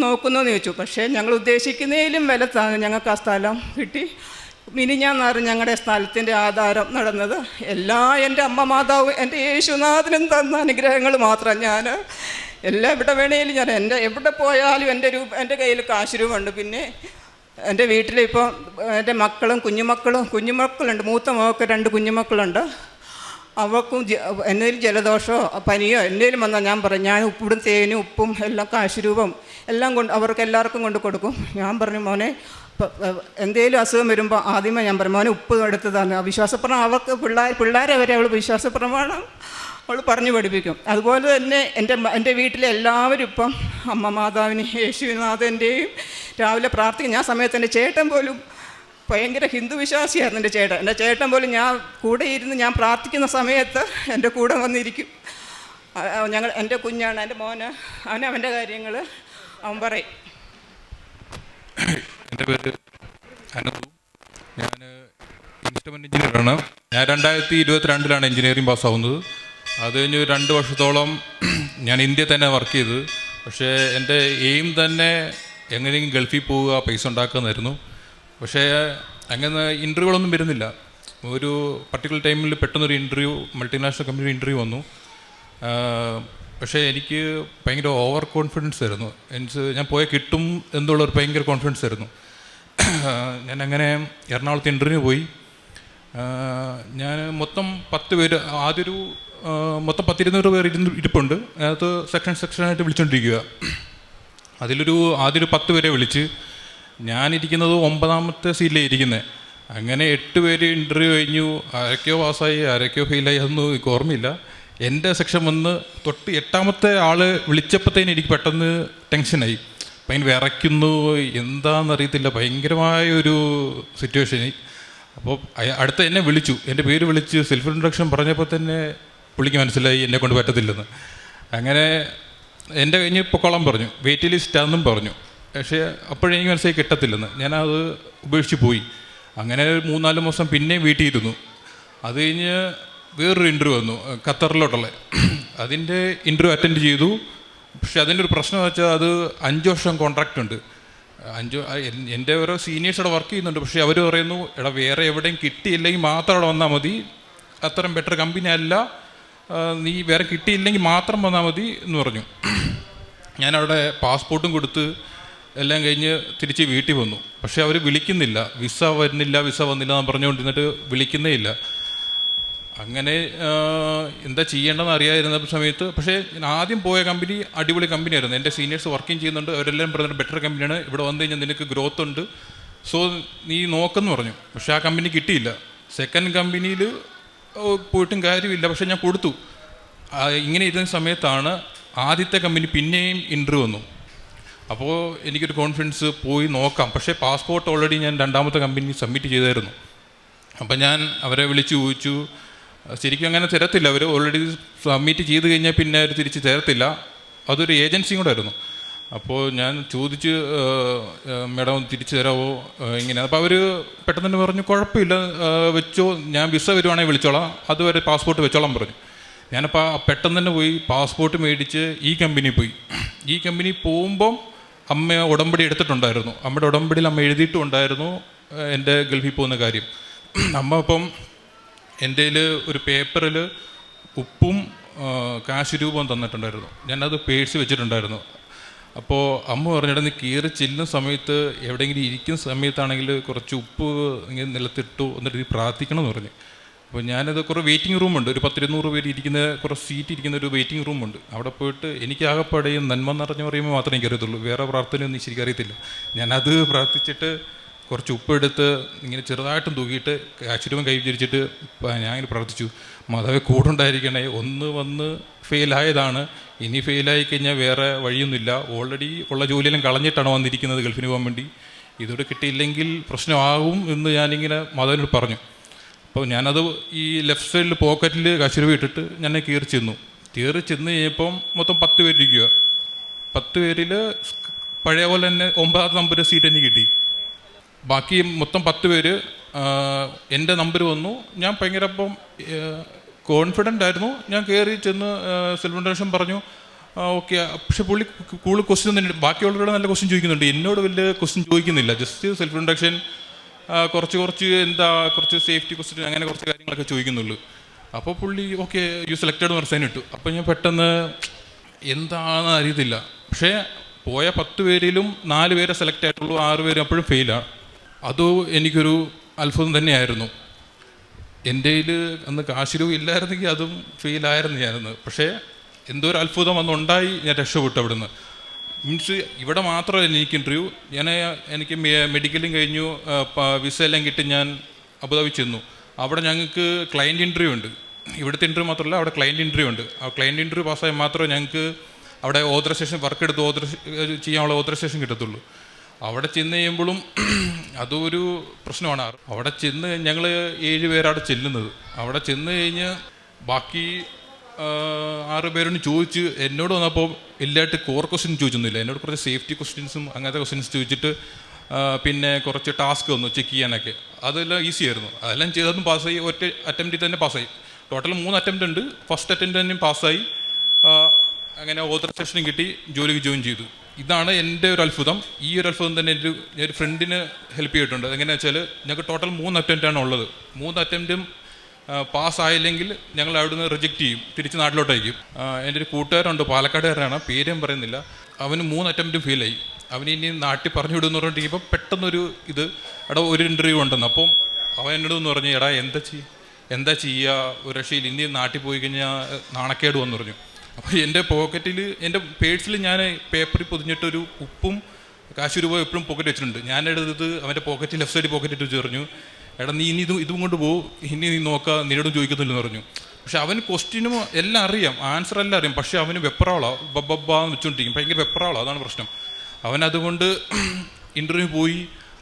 നോക്കുന്നതെന്ന് ചോദിച്ചു. പക്ഷേ ഞങ്ങൾ ഉദ്ദേശിക്കുന്നതിലും വില ഞങ്ങൾക്ക് ആ സ്ഥലം കിട്ടി. മിനിഞ്ഞാന്നാറ് ഞങ്ങളുടെ സ്ഥലത്തിൻ്റെ ആധാരം നടന്നത്. എൻ്റെ അമ്മ മാതാവ് എൻ്റെ യേശുനാഥനും തന്ന അനുഗ്രഹങ്ങൾ മാത്രം. ഞാൻ എവിടെ വേണേലും ഞാൻ എവിടെ പോയാലും എൻ്റെ കയ്യിൽ കാശ് രൂപമുണ്ട്. പിന്നെ എൻ്റെ വീട്ടിലിപ്പോൾ എൻ്റെ കുഞ്ഞുമക്കളുണ്ട്. മൂത്ത മകൾക്ക് 2 കുഞ്ഞുമക്കളുണ്ട്. അവർക്കും എന്തെങ്കിലും ജലദോഷമോ പനിയോ എന്തെങ്കിലും വന്നാൽ ഞാൻ പറയും, ഞാൻ ഉപ്പിടും തേനും ഉപ്പും എല്ലാം കാശ് രൂപം എല്ലാം അവർക്ക് എല്ലാവർക്കും കൊണ്ട് കൊടുക്കും. ഞാൻ പറഞ്ഞു, മോനെ എന്തെങ്കിലും അസുഖം വരുമ്പോൾ ആദ്യമേ ഞാൻ പറയും, മോനെ ഉപ്പ് എടുത്തതാണ് വിശ്വാസപ്രമാണം. അവർക്ക് പിള്ളേരെ വരെ അവൾ വിശ്വാസപ്രമാണം അവൾ പറഞ്ഞു പഠിപ്പിക്കും. അതുപോലെ തന്നെ എൻ്റെ വീട്ടിലെ എല്ലാവരും ഇപ്പം അമ്മ മാതാവിന് യേശുനാഥൻ്റെയും രാവിലെ പ്രാർത്ഥിക്കും. ഞാൻ സമയത്ത് എൻ്റെ ചേട്ടൻ പോലും ഭയങ്കര ഹിന്ദു വിശ്വാസിയായിരുന്നു. എൻ്റെ ചേട്ടൻ പോലും ഞാൻ കൂടെ ഇരുന്ന് ഞാൻ പ്രാർത്ഥിക്കുന്ന സമയത്ത് എൻ്റെ കൂടെ വന്നിരിക്കും. എൻ്റെ കുഞ്ഞാണ്, എൻ്റെ മോന്, അവൻ്റെ കാര്യങ്ങൾ അവൻ പറയും. എൻ്റെ പേര് അനന്തു, ഞാൻ ഇൻസ്ട്രുമെൻ്റ് എഞ്ചിനീയറാണ്. ഞാൻ 2022 എഞ്ചിനീയറിംഗ് പാസ്സാവുന്നത്. അത് കഴിഞ്ഞ് 2 വർഷത്തോളം ഞാൻ ഇന്ത്യയിൽ തന്നെ വർക്ക് ചെയ്ത്. പക്ഷേ എൻ്റെ എയിം തന്നെ എങ്ങനെയെങ്കിലും ഗൾഫിൽ പോവുക, പൈസ ഉണ്ടാക്കുന്നതായിരുന്നു. പക്ഷേ അങ്ങനെ ഇൻ്റർവ്യൂകളൊന്നും വരുന്നില്ല. ഒരു പർട്ടിക്കുലർ ടൈമിൽ പെട്ടെന്നൊരു ഇൻ്റർവ്യൂ, മൾട്ടിനാഷണൽ കമ്പനി ഇൻ്റർവ്യൂ വന്നു. പക്ഷേ എനിക്ക് ഭയങ്കര ഓവർ കോൺഫിഡൻസ് ആയിരുന്നു. ഞാൻ പോയാൽ കിട്ടും എന്നുള്ളൊരു ഭയങ്കര കോൺഫിഡൻസ് ആയിരുന്നു. ഞാൻ അങ്ങനെ എറണാകുളത്ത് ഇൻ്റർവ്യൂ പോയി. ഞാൻ മൊത്തം 10 പേര്, ആദ്യമൊരു മൊത്തം 10-20 പേർ ഇരിപ്പുണ്ട്. അതിനകത്ത് സെക്ഷനായിട്ട് വിളിച്ചുകൊണ്ടിരിക്കുക. ആദ്യമൊരു 10 പേരെ വിളിച്ച്, ഞാനിരിക്കുന്നത് 9ാമത്തെ സീറ്റിലാണ് ഇരിക്കുന്നത്. അങ്ങനെ 8 പേര് ഇൻ്റർവ്യൂ കഴിഞ്ഞു. ആരൊക്കെയോ പാസ്സായി, ആരൊക്കെയോ ഫെയിലായി, അതൊന്നും എനിക്ക് ഓർമ്മയില്ല. എൻ്റെ സെക്ഷൻ വന്ന് തൊട്ട് 8ാമത്തെ ആൾ വിളിച്ചപ്പോഴത്തേന് എനിക്ക് പെട്ടെന്ന് ടെൻഷനായി. ഭയങ്കര വിറയ്ക്കുന്നു, എന്താണെന്നറിയത്തില്ല, ഭയങ്കരമായൊരു സിറ്റുവേഷനായി. അപ്പോൾ അടുത്ത എന്നെ വിളിച്ചു, എൻ്റെ പേര് വിളിച്ച് സെൽഫ് ഇൻട്രൊഡക്ഷൻ പറഞ്ഞപ്പോൾ തന്നെ പുള്ളിക്ക് മനസ്സിലായി എന്നെ കൊണ്ട് പറ്റത്തില്ലെന്ന്. അങ്ങനെ എൻ്റെ കഴിഞ്ഞ് പൊക്കോളം പറഞ്ഞു, വെയിറ്റ് ലിസ്റ്റാണെന്നും പറഞ്ഞു. പക്ഷേ അപ്പോഴെനിക്ക് മനസ്സിലായി കിട്ടത്തില്ലെന്ന്. ഞാനത് ഉപേക്ഷിച്ച് പോയി. അങ്ങനെ 3-4 മാസം പിന്നെയും വീട്ടിൽ ഇരുന്നു. അത് കഴിഞ്ഞ് വേറൊരു ഇൻ്റർവ്യൂ വന്നു, ഖത്തറിലോട്ടുള്ള. അതിൻ്റെ ഇൻ്റർവ്യൂ അറ്റൻഡ് ചെയ്തു. പക്ഷെ അതിൻ്റെ ഒരു പ്രശ്നം എന്ന് വെച്ചാൽ അത് 5 വർഷം കോൺട്രാക്റ്റ് ഉണ്ട്. എൻ്റെ ഓരോ സീനിയേഴ്സ് അവിടെ വർക്ക് ചെയ്യുന്നുണ്ട്. പക്ഷേ അവർ പറയുന്നു, എടാ വേറെ എവിടെയും കിട്ടിയില്ലെങ്കിൽ മാത്രം അവിടെ വന്നാൽ മതി, അത്രയും ബെറ്റർ കമ്പനി അല്ല, നീ വേറെ കിട്ടിയില്ലെങ്കിൽ മാത്രം വന്നാൽ മതി എന്ന് പറഞ്ഞു. ഞാനവിടെ പാസ്പോർട്ടും കൊടുത്ത് എല്ലാം കഴിഞ്ഞ് തിരിച്ച് വീട്ടിൽ വന്നു. പക്ഷേ അവർ വിളിക്കുന്നില്ല, വിസ വന്നില്ല എന്ന് പറഞ്ഞുകൊണ്ടിരുന്നിട്ട് വിളിക്കുന്നേ ഇല്ല. അങ്ങനെ എന്താ ചെയ്യേണ്ടതെന്ന് അറിയാതിരുന്ന സമയത്ത്, പക്ഷേ ഞാൻ ആദ്യം പോയ കമ്പനി അടിപൊളി കമ്പനിയായിരുന്നു. എൻ്റെ സീനിയേഴ്സ് വർക്കിംഗ് ചെയ്യുന്നുണ്ട്, അവരെല്ലാം പറഞ്ഞിട്ട് ബെറ്റർ കമ്പനിയാണ്, ഇവിടെ വന്നു കഴിഞ്ഞാൽ നിനക്ക് ഗ്രോത്ത് ഉണ്ട്, സോ നീ നോക്കെന്ന് പറഞ്ഞു. പക്ഷേ ആ കമ്പനി കിട്ടിയില്ല. സെക്കൻഡ് കമ്പനിയിൽ പോയിട്ടും കാര്യമില്ല, പക്ഷേ ഞാൻ കൊടുത്തു. ഇങ്ങനെ ഇരുന്ന സമയത്താണ് ആദ്യത്തെ കമ്പനി പിന്നെയും ഇൻ്റർവ്യൂ വന്നു. അപ്പോൾ എനിക്കൊരു കോൺഫിഡൻസ്, പോയി നോക്കാം. പക്ഷേ പാസ്പോർട്ട് ഓൾറെഡി ഞാൻ 2ാമത്തെ കമ്പനി സബ്മിറ്റ് ചെയ്തായിരുന്നു. അപ്പം ഞാൻ അവരെ വിളിച്ച് ചോദിച്ചു. ശരിക്കും അങ്ങനെ തരത്തില്ല, അവർ ഓൾറെഡി സബ്മിറ്റ് ചെയ്ത് കഴിഞ്ഞാൽ പിന്നെ അവർ തിരിച്ച് തരത്തില്ല. അതൊരു ഏജൻസിയും കൂടെ ആയിരുന്നു. അപ്പോൾ ഞാൻ ചോദിച്ച്, മാഡം തിരിച്ചു തരാമോ ഇങ്ങനെ. അപ്പോൾ അവർ പെട്ടെന്ന് തന്നെ പറഞ്ഞു, കുഴപ്പമില്ല വെച്ചോ, ഞാൻ വിസ വരുവാണെങ്കിൽ വിളിച്ചോളാം, അതുവരെ പാസ്പോർട്ട് വെച്ചോളാം പറഞ്ഞു. ഞാനപ്പോൾ പെട്ടെന്ന് തന്നെ പോയി പാസ്പോർട്ട് മേടിച്ച് ഈ കമ്പനി പോയി. ഈ കമ്പനി പോകുമ്പം അമ്മ ഉടമ്പടി എടുത്തിട്ടുണ്ടായിരുന്നു. അമ്മയുടെ ഉടമ്പടിയിൽ അമ്മ എഴുതിയിട്ടുണ്ടായിരുന്നു എൻ്റെ ഗൾഫിൽ പോകുന്ന കാര്യം. അമ്മ അപ്പം എൻ്റെ ഒരു പേപ്പറിൽ ഉപ്പും കാശ് രൂപവും തന്നിട്ടുണ്ടായിരുന്നു. ഞാനത് പേഴ്സ് വെച്ചിട്ടുണ്ടായിരുന്നു. അപ്പോൾ അമ്മ പറഞ്ഞിട്ട് നീ കയറി ചെല്ലുന്ന സമയത്ത് എവിടെയെങ്കിലും ഇരിക്കുന്ന സമയത്താണെങ്കിൽ കുറച്ച് ഉപ്പ് ഇങ്ങനെ നിലത്തിട്ടു എന്നിട്ട് നീ പ്രാർത്ഥിക്കണം എന്ന് പറഞ്ഞു. അപ്പോൾ ഞാനത് കുറേ വെയിറ്റിംഗ് റൂമുണ്ട്, ഒരു 10-200 പേര് ഇരിക്കുന്ന കുറേ സീറ്റ് ഇരിക്കുന്ന ഒരു വെയിറ്റിംഗ് റൂമുണ്ട്. അവിടെ പോയിട്ട് എനിക്ക് ആകെപ്പാടെയും നന്മ നിറഞ്ഞു പറയുമ്പോൾ മാത്രമേ എനിക്ക് അറിയത്തുള്ളൂ, വേറെ പ്രാർത്ഥനയൊന്നും ശരിക്കും അറിയത്തില്ല. ഞാനത് പ്രാർത്ഥിച്ചിട്ട് കുറച്ച് ഉപ്പെടുത്ത് ഇങ്ങനെ ചെറുതായിട്ടും തൂക്കിയിട്ട് കാശുരൂപം കൈ വിചരിച്ചിട്ട് ഞാൻ ഇങ്ങനെ പ്രാർത്ഥിച്ചു, മാതാവേ കൂടുണ്ടായിരിക്കണേ, ഒന്ന് വന്ന് ഫെയിലായതാണ്, ഇനി ഫെയിലായി കഴിഞ്ഞാൽ വേറെ വഴിയൊന്നുമില്ല, ഓൾറെഡി ഉള്ള ജോലിയെല്ലാം കളഞ്ഞിട്ടാണ് വന്നിരിക്കുന്നത് ഗൾഫിന് പോകാൻ വേണ്ടി, ഇതോടെ കിട്ടിയില്ലെങ്കിൽ പ്രശ്നമാകും എന്ന് ഞാനിങ്ങനെ മാതാവിനോട് പറഞ്ഞു. അപ്പോൾ ഞാനത് ഈ ലെഫ്റ്റ് സൈഡിൽ പോക്കറ്റിൽ കാശുരൂപ ഇട്ടിട്ട് ഞാൻ കയറി ചെന്നു കഴിഞ്ഞപ്പം മൊത്തം 10 പേരിരിക്കുക. 10 പേരിൽ പഴയ പോലെ തന്നെ 9ാമത്തെ നമ്പർ സീറ്റ് എനിക്ക് കിട്ടി. ബാക്കി മൊത്തം 10 പേര് എൻ്റെ നമ്പർ വന്നു. ഞാൻ ഭയങ്കര അപ്പം കോൺഫിഡൻ്റ് ആയിരുന്നു. ഞാൻ കയറി ചെന്ന് സെൽഫ് ഇൻട്രൊഡക്ഷൻ പറഞ്ഞു, ഓക്കെ. പക്ഷെ പുള്ളി കൂടുതൽ ക്വസ്റ്റ്യൻ തന്നെ, ബാക്കിയുള്ളവരോട് നല്ല ക്വസ്റ്റ്യൻ ചോദിക്കുന്നുണ്ട്, എന്നോട് വലിയ ക്വസ്റ്റ്യൻ ചോദിക്കുന്നില്ല. ജസ്റ്റ് സെൽഫ് ഇൻട്രൊഡക്ഷൻ, കുറച്ച് സേഫ്റ്റി ക്വസ്റ്റ്യൻ, അങ്ങനെ കുറച്ച് കാര്യങ്ങളൊക്കെ ചോദിക്കുന്നുള്ളൂ. അപ്പോൾ പുള്ളി ഓക്കെ യു സെലക്റ്റഡ് എന്ന് സൈൻ ഇട്ടു. അപ്പോൾ ഞാൻ പെട്ടെന്ന് എന്താണെന്ന് അറിയത്തില്ല. പക്ഷേ പോയ 10 പേരിലും 4 പേരെ സെലക്ട് ആയിട്ടുള്ളൂ, 6 പേര് അപ്പോഴും ഫെയിലാണ്. അതും എനിക്കൊരു അത്ഭുതം തന്നെയായിരുന്നു. എൻ്റെ കയ്യിൽ അന്ന് കാശുരൂപ ഇല്ലായിരുന്നെങ്കിൽ അതും ഫെയിലായിരുന്നു ഞാനെന്ന്. പക്ഷേ എന്തോ ഒരു അത്ഭുതം അന്നുണ്ടായി, ഞാൻ രക്ഷപ്പെട്ടു അവിടുന്ന്. മീൻസ് ഇവിടെ മാത്രമല്ല എനിക്ക് ഇൻ്റർവ്യൂ, എനിക്ക് മെഡിക്കലും കഴിഞ്ഞു, വിസ എല്ലാം കിട്ടി ഞാൻ അബുദാബി ചെന്നു. അവിടെ ഞങ്ങൾക്ക് ക്ലയൻറ്റ് ഇൻ്റർവ്യൂ ഉണ്ട്. ഇവിടുത്തെ ഇൻ്റർവ്യൂ മാത്രമല്ല, അവിടെ ക്ലയൻറ്റ് ഇൻ്റർവ്യൂ ഉണ്ട്. ആ ക്ലയൻറ്റ് ഇൻ്റർവ്യൂ പാസ്സായാൽ മാത്രമേ ഞങ്ങൾക്ക് അവിടെ ഓതറൈസേഷൻ വർക്ക് എടുത്ത് ചെയ്യാനുള്ള ഓതറൈസേഷൻ കിട്ടത്തുള്ളൂ. അവിടെ ചെന്ന് കഴിയുമ്പോഴും അതൊരു പ്രശ്നമാണ്. അവിടെ ചെന്ന് ഞങ്ങൾ 7 പേരാണ് ചെല്ലുന്നത്. അവിടെ ചെന്ന് കഴിഞ്ഞ് ബാക്കി 6 പേരോട് ചോദിച്ച് എന്നോട് വന്നപ്പോൾ എല്ലായിട്ട് കോർ ക്വസ്റ്റ്യൻ ചോദിച്ചൊന്നുമില്ല. എന്നോട് കുറച്ച് സേഫ്റ്റി ക്വസ്റ്റ്യൻസും അങ്ങനത്തെ ക്വസ്റ്റ്യൻസ് ചോദിച്ചിട്ട് പിന്നെ കുറച്ച് ടാസ്ക് വന്നു ചെക്ക് ചെയ്യാനൊക്കെ. അതെല്ലാം ഈസി ആയിരുന്നു. അതെല്ലാം ചെയ്തതും പാസ്സായി. ഒറ്റ അറ്റംപ്റ്റിൽ തന്നെ പാസ്സായി. ടോട്ടൽ 3 അറ്റംപ്റ്റ് ഉണ്ട്. ഫസ്റ്റ് അറ്റംപ്റ്റ് തന്നെ പാസ്സായി. അങ്ങനെ ഓതറൈസേഷനും കിട്ടി, ജോലിക്ക് ജോയിൻ ചെയ്തു. ഇതാണ് എൻ്റെ ഒരു അത്ഭുതം. ഈ ഒരു അത്ഭുതം തന്നെ എൻ്റെ ഒരു ഫ്രണ്ടിന് ഹെൽപ്പ് ചെയ്തിട്ടുണ്ട്. അതെങ്ങനെയാണെന്ന് വെച്ചാൽ ഞങ്ങൾക്ക് ടോട്ടൽ 3 അറ്റംപ്റ്റാണ് ഉള്ളത്. 3 അറ്റംപ്റ്റും പാസ്സായില്ലെങ്കിൽ ഞങ്ങൾ അവിടുന്ന് റിജക്റ്റ് ചെയ്യും, തിരിച്ച് നാട്ടിലോട്ട് അയക്കും. എൻ്റെ ഒരു കൂട്ടുകാരുണ്ട്, പാലക്കാടുകാരനാണ്, പേരും പറയുന്നില്ല. അവന് 3 അറ്റംപ്റ്റും ഫെയിലായി. അവന് ഇനി നാട്ടിൽ പറഞ്ഞു വിടുമെന്ന് പറഞ്ഞിട്ടിരിക്കുമ്പോൾ പെട്ടെന്നൊരു എടാ ഒരു ഇൻ്റർവ്യൂ ഉണ്ടെന്ന്. അപ്പം അവൻ എന്നോട് പറഞ്ഞു, എടാ എന്താ ചെയ്യുക, ഒരു രക്ഷയിൽ ഇനി നാട്ടിൽ പോയി കഴിഞ്ഞാൽ നാണക്കേട് വന്നു പറഞ്ഞു. അപ്പോൾ എൻ്റെ പോക്കറ്റിൽ, എൻ്റെ പേഴ്സിൽ ഞാൻ പേപ്പറിൽ പൊതിഞ്ഞിട്ടൊരു ഉപ്പും കാശ് രൂപ എപ്പോഴും പോക്കറ്റ് വെച്ചിട്ടുണ്ട്. ഞാനെടുത്തത് അവൻ്റെ പോക്കറ്റിൽ ലെഫ്റ്റ് സൈഡിൽ പോക്കറ്റ് ഇട്ട് പറഞ്ഞു, എടാ നീ ഇനി ഇതും കൊണ്ട് പോകും, ഇനി നീ നോക്കുക, നിന്നോടും ചോദിക്കത്തില്ലെന്ന് പറഞ്ഞു. പക്ഷെ അവന് ക്വസ്റ്റ്യനും എല്ലാം അറിയാം, ആൻസർ എല്ലാം അറിയാം. പക്ഷെ അവന് വെപ്രാളാണ്, ബബ്ബാന്ന് വെച്ചുകൊണ്ടിരിക്കും, ഭയങ്കര വെപ്രാളാണ്. അതാണ് പ്രശ്നം. അവനതുകൊണ്ട് ഇൻ്റർവ്യൂ പോയി,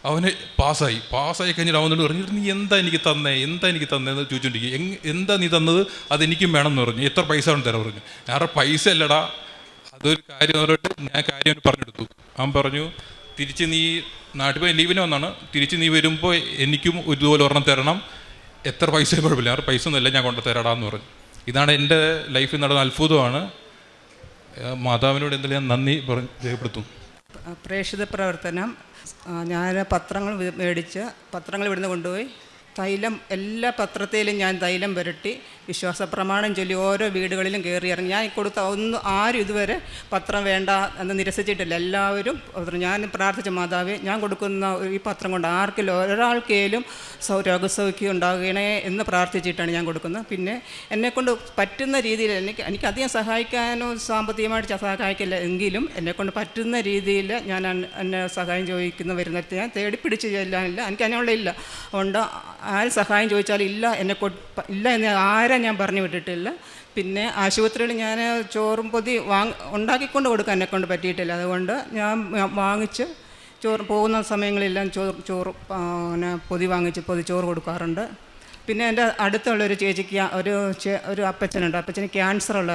അവന് പാസ്സായി കഴിഞ്ഞിട്ട് അവനോട് പറഞ്ഞു, നീ എന്താ എനിക്ക് തന്നേന്ന് ചോദിച്ചുകൊണ്ടിരിക്കും. എന്താ നീ തന്നത്, അതെനിക്കും വേണം എന്ന് പറഞ്ഞു. എത്ര പൈസ വേണം തരാൻ പറഞ്ഞു. ഞാൻ പൈസ അല്ലടാ, അതൊരു കാര്യം എന്ന് പറഞ്ഞിട്ട് ഞാൻ കാര്യം അവന് പറഞ്ഞെടുത്തു. അവൻ പറഞ്ഞു, തിരിച്ച് നീ നാട്ടിൽ പോയി ലീവിന് വന്നാണ്, തിരിച്ച് നീ വരുമ്പോൾ എനിക്കും ഇതുപോലെ ഒരെണ്ണം തരണം, എത്ര പൈസ കുഴപ്പമില്ല, ആ പൈസ ഒന്നുമില്ല, ഞാൻ കൊണ്ടു തരാടാന്ന് പറഞ്ഞു. ഇതാണ് എൻ്റെ ലൈഫിൽ നടന്ന അത്ഭുതമാണ്. മാതാവിനോട് എന്തെങ്കിലും ഞാൻ നന്ദി രേഖപ്പെടുത്തും. പ്രേക്ഷിത പ്രവർത്തനം, ഞാൻ പത്രങ്ങൾ മേടിച്ച് പത്രങ്ങൾ ഇവിടുന്ന് കൊണ്ടുപോയി തൈലം, എല്ലാ പത്രത്തിലും ഞാൻ തൈലം പുരട്ടി വിശ്വാസ പ്രമാണം ചൊല്ലി ഓരോ വീടുകളിലും കയറി ഇറങ്ങി. ഞാൻ കൊടുത്ത ആരും ഇതുവരെ പത്രം വേണ്ട എന്ന് നിരസിച്ചിട്ടില്ല. എല്ലാവരും ഞാൻ പ്രാർത്ഥിച്ച, മാതാവേ ഞാൻ കൊടുക്കുന്ന ഈ പത്രം കൊണ്ട് ആർക്കെങ്കിലും ഒരാൾക്കേലും രോഗസൗഖ്യം ഉണ്ടാകണേ എന്ന് പ്രാർത്ഥിച്ചിട്ടാണ് ഞാൻ കൊടുക്കുന്നത്. പിന്നെ എന്നെക്കൊണ്ട് പറ്റുന്ന രീതിയിൽ എനിക്ക് അധികം സഹായിക്കാനോ സാമ്പത്തികമായിട്ട് സഹായിക്കില്ല എങ്കിലും എന്നെക്കൊണ്ട് പറ്റുന്ന രീതിയിൽ ഞാൻ എന്നെ സഹായം ചോദിക്കുന്ന വരുന്നിടത്ത് ഞാൻ തേടിപ്പിടിച്ച് ചെല്ലാനില്ല, എനിക്ക് അതിനുള്ള ഇല്ല. അതുകൊണ്ട് ആര് സഹായം ചോദിച്ചാലും ഇല്ല എന്ന് ആരെ ഞാൻ പറഞ്ഞു വിട്ടിട്ടില്ല. പിന്നെ ആശുപത്രിയിൽ ഞാൻ ചോറും പൊതി ഉണ്ടാക്കിക്കൊണ്ട് കൊടുക്കാൻ എന്നെക്കൊണ്ട് പറ്റിയിട്ടില്ല. അതുകൊണ്ട് ഞാൻ വാങ്ങിച്ച് പോകുന്ന സമയങ്ങളെല്ലാം ചോറ് പൊതി വാങ്ങിച്ച് പൊതിച്ചോറ് കൊടുക്കാറുണ്ട്. പിന്നെ എൻ്റെ അടുത്തുള്ളൊരു ചേച്ചിക്ക് ഒരു അപ്പച്ചനുണ്ട്, അപ്പച്ചന് ക്യാൻസറുള്ള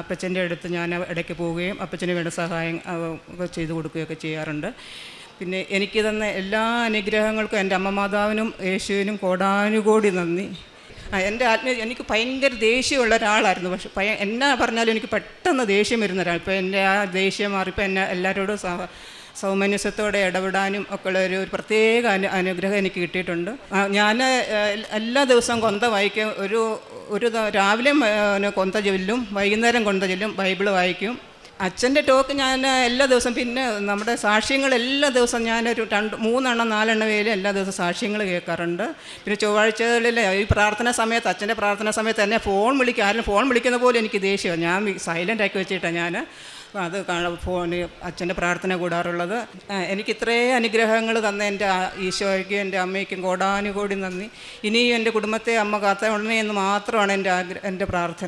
അപ്പച്ചൻ്റെ അടുത്ത് ഞാൻ ഇടയ്ക്ക് പോവുകയും അപ്പച്ചന് വേണ്ട സഹായം ചെയ്തു കൊടുക്കുകയൊക്കെ ചെയ്യാറുണ്ട്. പിന്നെ എനിക്ക് തന്ന എല്ലാ അനുഗ്രഹങ്ങൾക്കും എൻ്റെ അമ്മ മാതാവിനും യേശുവിനും കോടാനുകോടി നന്ദി. എനിക്ക് ഭയങ്കര ദേഷ്യമുള്ള ഒരാളായിരുന്നു. പക്ഷെ എന്നാ പറഞ്ഞാലും എനിക്ക് പെട്ടെന്ന് ദേഷ്യം വരുന്ന ഒരാൾ. ഇപ്പോൾ എൻ്റെ ആ ദേഷ്യം മാറിപ്പോൾ എന്നെ എല്ലാവരോടും സൗമനസ്യത്തോടെ ഇടപെടാനും ഒക്കെ ഉള്ള ഒരു പ്രത്യേക അനുഗ്രഹം എനിക്ക് കിട്ടിയിട്ടുണ്ട്. ഞാൻ എല്ലാ ദിവസവും കൊന്ത വായിക്കും. ഒരു രാവിലെ കൊന്ത ചൊല്ലും, വൈകുന്നേരം കൊന്ത ചൊല്ലും, ബൈബിള് വായിക്കും. അച്ഛൻ്റെ ടോക്ക് ഞാൻ എല്ലാ ദിവസവും, പിന്നെ നമ്മുടെ സാക്ഷ്യങ്ങൾ എല്ലാ ദിവസവും ഞാനൊരു 3-4 വേലും എല്ലാ ദിവസവും സാക്ഷ്യങ്ങൾ കേൾക്കാറുണ്ട്. പിന്നെ ചൊവ്വാഴ്ചകളിൽ ഈ പ്രാർത്ഥന സമയത്ത്, അച്ഛൻ്റെ പ്രാർത്ഥന സമയത്ത് എന്നെ ആരും ഫോൺ വിളിക്കുന്ന പോലെ എനിക്ക് ദേഷ്യമാണ്. ഞാൻ സൈലൻ്റ് ആക്കി വെച്ചിട്ടാണ് ഞാൻ അത് അച്ഛൻ്റെ പ്രാർത്ഥന കൂടാറുള്ളത്. എനിക്ക് ഇത്രയും അനുഗ്രഹങ്ങൾ തന്ന എൻ്റെ ഈശോയ്ക്കും എൻ്റെ അമ്മയ്ക്കും കോടാനുകോടി നന്ദി. ഇനിയും എൻ്റെ കുടുംബത്തെ അമ്മ കാത്തോളണേ എന്ന് മാത്രമാണ് എൻ്റെ പ്രാർത്ഥന.